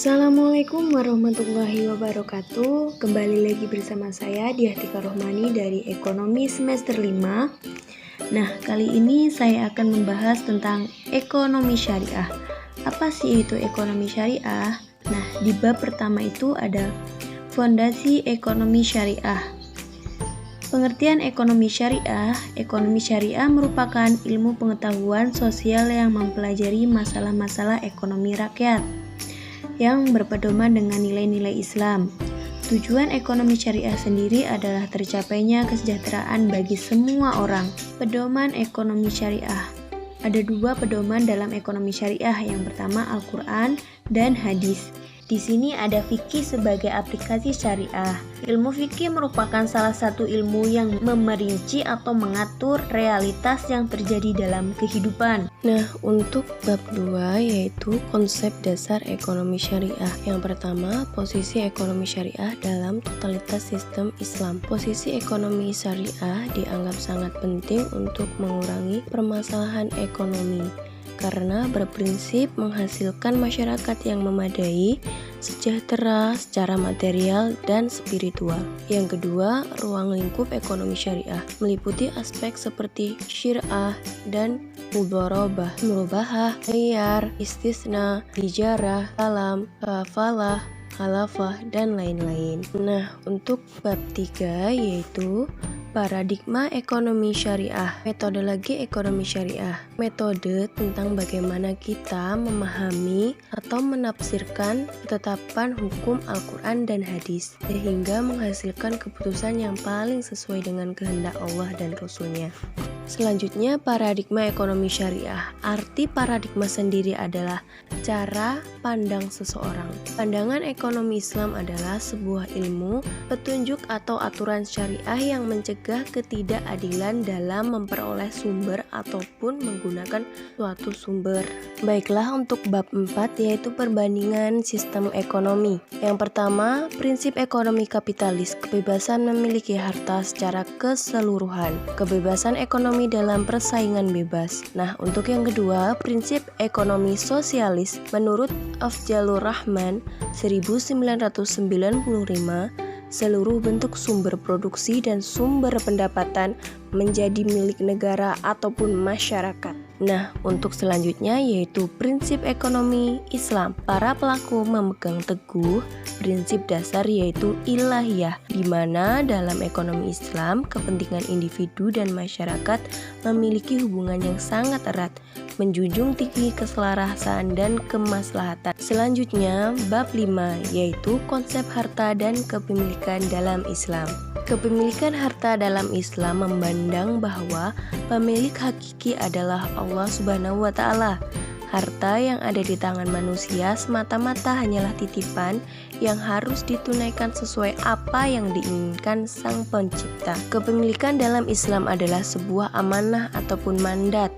Assalamualaikum warahmatullahi wabarakatuh. Kembali lagi bersama saya Diahtika Rohmani dari Ekonomi semester 5. Nah, kali ini saya akan membahas tentang ekonomi syariah. Apa sih itu ekonomi syariah? Nah, di bab pertama itu ada fondasi ekonomi syariah. Pengertian ekonomi syariah merupakan ilmu pengetahuan sosial yang mempelajari masalah-masalah ekonomi rakyat yang berpedoman dengan nilai-nilai Islam. Tujuan ekonomi syariah sendiri adalah tercapainya kesejahteraan bagi semua orang. Pedoman ekonomi syariah. Ada dua pedoman dalam ekonomi syariah. Yang pertama Al-Quran dan hadis. Di sini ada fikih sebagai aplikasi syariah. Ilmu fikih merupakan salah satu ilmu yang memerinci atau mengatur realitas yang terjadi dalam kehidupan. Nah, untuk bab 2 yaitu konsep dasar ekonomi syariah. Yang pertama, posisi ekonomi syariah dalam totalitas sistem Islam. Posisi ekonomi syariah dianggap sangat penting untuk mengurangi permasalahan ekonomi, karena berprinsip menghasilkan masyarakat yang memadai, sejahtera secara material dan spiritual. Yang kedua, ruang lingkup ekonomi syariah meliputi aspek seperti syir'ah dan mudharabah, murabahah, khiyar, istisna, ijarah, salam, kafalah, khalafah, dan lain-lain. Nah, untuk bab 3 yaitu paradigma ekonomi syariah. Metodologi ekonomi syariah. Metode tentang bagaimana kita memahami atau menafsirkan ketetapan hukum Al-Quran dan hadis sehingga menghasilkan keputusan yang paling sesuai dengan kehendak Allah dan Rasul-Nya. Selanjutnya, paradigma ekonomi syariah. Arti paradigma sendiri adalah cara pandang seseorang. Pandangan ekonomi Islam adalah sebuah ilmu, petunjuk atau aturan syariah yang mencegah ketidakadilan dalam memperoleh sumber ataupun menggunakan suatu sumber. Baiklah, untuk bab 4 yaitu perbandingan sistem ekonomi. Yang pertama, prinsip ekonomi kapitalis, kebebasan memiliki harta secara keseluruhan. Kebebasan ekonomi dalam persaingan bebas. Nah, untuk yang kedua, prinsip ekonomi sosialis menurut Afdjalur Rahman 1995, seluruh bentuk sumber produksi dan sumber pendapatan menjadi milik negara ataupun masyarakat. Nah, untuk selanjutnya yaitu prinsip ekonomi Islam. Para pelaku memegang teguh prinsip dasar yaitu ilahiyah, di mana dalam ekonomi Islam kepentingan individu dan masyarakat memiliki hubungan yang sangat erat, menjunjung tinggi keselarasan dan kemaslahatan. Selanjutnya, bab 5 yaitu konsep harta dan kepemilikan dalam Islam. Kepemilikan harta dalam Islam memandang bahwa pemilik hakiki adalah Allah Subhanahu wa Ta'ala. Harta yang ada di tangan manusia semata-mata hanyalah titipan yang harus ditunaikan sesuai apa yang diinginkan Sang Pencipta. Kepemilikan dalam Islam adalah sebuah amanah ataupun mandat.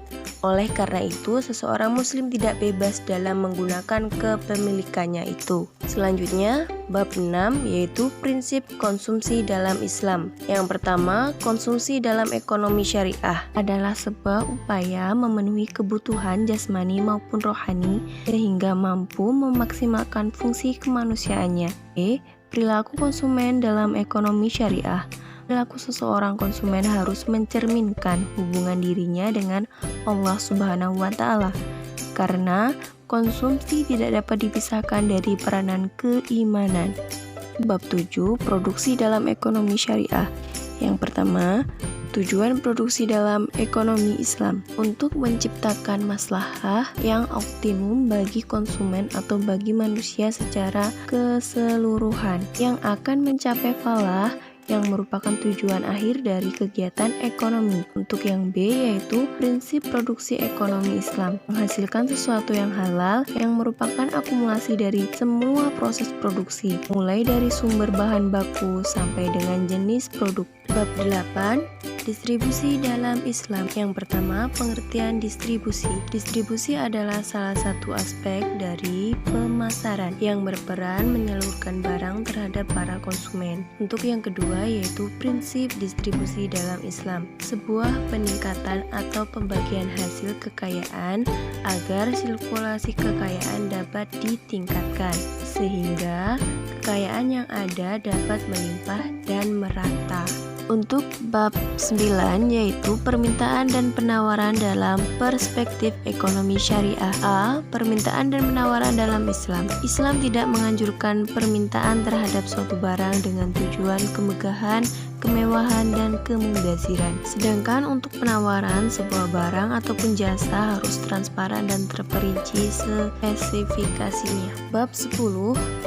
Oleh karena itu, seseorang muslim tidak bebas dalam menggunakan kepemilikannya itu. Selanjutnya, bab 6 yaitu prinsip konsumsi dalam Islam. Yang pertama, konsumsi dalam ekonomi syariah adalah sebuah upaya memenuhi kebutuhan jasmani maupun rohani sehingga mampu memaksimalkan fungsi kemanusiaannya. Perilaku konsumen dalam ekonomi syariah. Perilaku seseorang konsumen harus mencerminkan hubungan dirinya dengan Allah Subhanahu wa Ta'ala, karena konsumsi tidak dapat dipisahkan dari peranan keimanan. Bab 7, produksi dalam ekonomi syariah. Yang pertama, tujuan produksi dalam ekonomi Islam untuk menciptakan maslahah yang optimum bagi konsumen atau bagi manusia secara keseluruhan yang akan mencapai falah yang merupakan tujuan akhir dari kegiatan ekonomi. Untuk yang B yaitu prinsip produksi ekonomi Islam, menghasilkan sesuatu yang halal yang merupakan akumulasi dari semua proses produksi, mulai dari sumber bahan baku sampai dengan jenis produk. Bab 8, distribusi dalam Islam. Yang pertama, pengertian distribusi. Distribusi adalah salah satu aspek dari pemasaran yang berperan menyalurkan barang terhadap para konsumen. Untuk yang kedua, kedua yaitu prinsip distribusi dalam Islam, sebuah peningkatan atau pembagian hasil kekayaan agar sirkulasi kekayaan dapat ditingkatkan, sehingga kekayaan yang ada dapat melimpah dan merata. Untuk bab 9 yaitu permintaan dan penawaran dalam perspektif ekonomi syariah. A. Permintaan dan penawaran dalam Islam. Islam tidak menganjurkan permintaan terhadap suatu barang dengan tujuan kemegahan, kemewahan, dan kemubaziran. Sedangkan untuk penawaran sebuah barang ataupun jasa harus transparan dan terperinci spesifikasinya. Bab 10.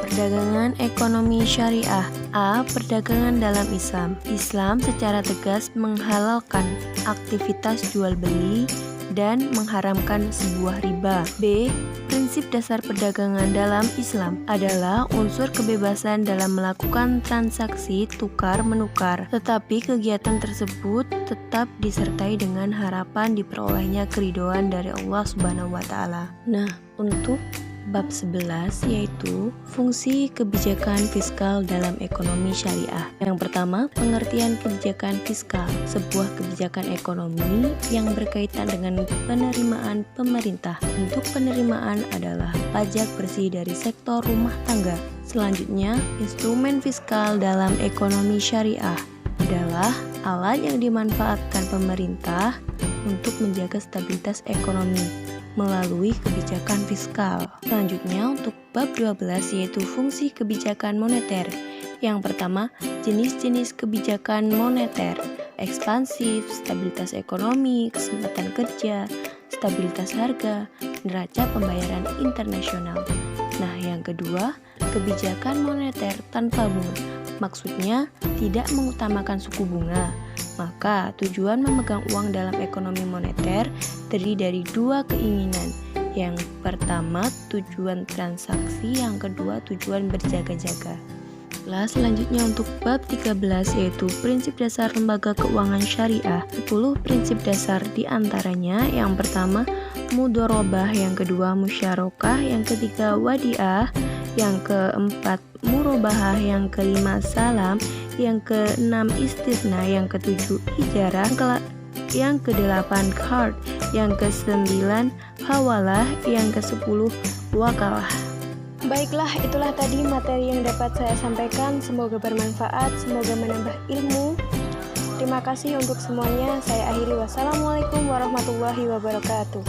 Perdagangan ekonomi syariah. A. Perdagangan dalam Islam. Islam secara tegas menghalalkan aktivitas jual beli dan mengharamkan sebuah riba. B. Prinsip dasar perdagangan dalam Islam adalah unsur kebebasan dalam melakukan transaksi tukar-menukar, tetapi kegiatan tersebut tetap disertai dengan harapan diperolehnya keridhaan dari Allah Subhanahu wa Ta'ala. Nah, untuk bab 11 yaitu fungsi kebijakan fiskal dalam ekonomi syariah. Yang pertama, pengertian kebijakan fiskal, sebuah kebijakan ekonomi yang berkaitan dengan penerimaan pemerintah. Bentuk penerimaan adalah pajak bersih dari sektor rumah tangga. Selanjutnya, instrumen fiskal dalam ekonomi syariah adalah alat yang dimanfaatkan pemerintah untuk menjaga stabilitas ekonomi melalui kebijakan fiskal. Selanjutnya untuk bab 12 yaitu fungsi kebijakan moneter. Yang pertama, jenis-jenis kebijakan moneter: ekspansif, stabilitas ekonomi, kesempatan kerja, stabilitas harga, neraca pembayaran internasional. Nah, yang kedua, kebijakan moneter tanpa bunga. Maksudnya tidak mengutamakan suku bunga. Maka tujuan memegang uang dalam ekonomi moneter terdiri dari dua keinginan. Yang pertama tujuan transaksi, yang kedua tujuan berjaga-jaga. Selanjutnya untuk bab 13 yaitu prinsip dasar lembaga keuangan syariah. 10 prinsip dasar diantaranya: yang pertama mudharabah, yang kedua musyarakah, yang ketiga wadiah, yang keempat murabahah, yang kelima salam, yang keenam istisna, yang ketujuh ijarah, yang kedelapan qard, yang kesembilan hawalah, yang kesepuluh wakalah. Baiklah, itulah tadi materi yang dapat saya sampaikan. Semoga bermanfaat, semoga menambah ilmu. Terima kasih untuk semuanya. Saya akhiri. Wassalamualaikum warahmatullahi wabarakatuh.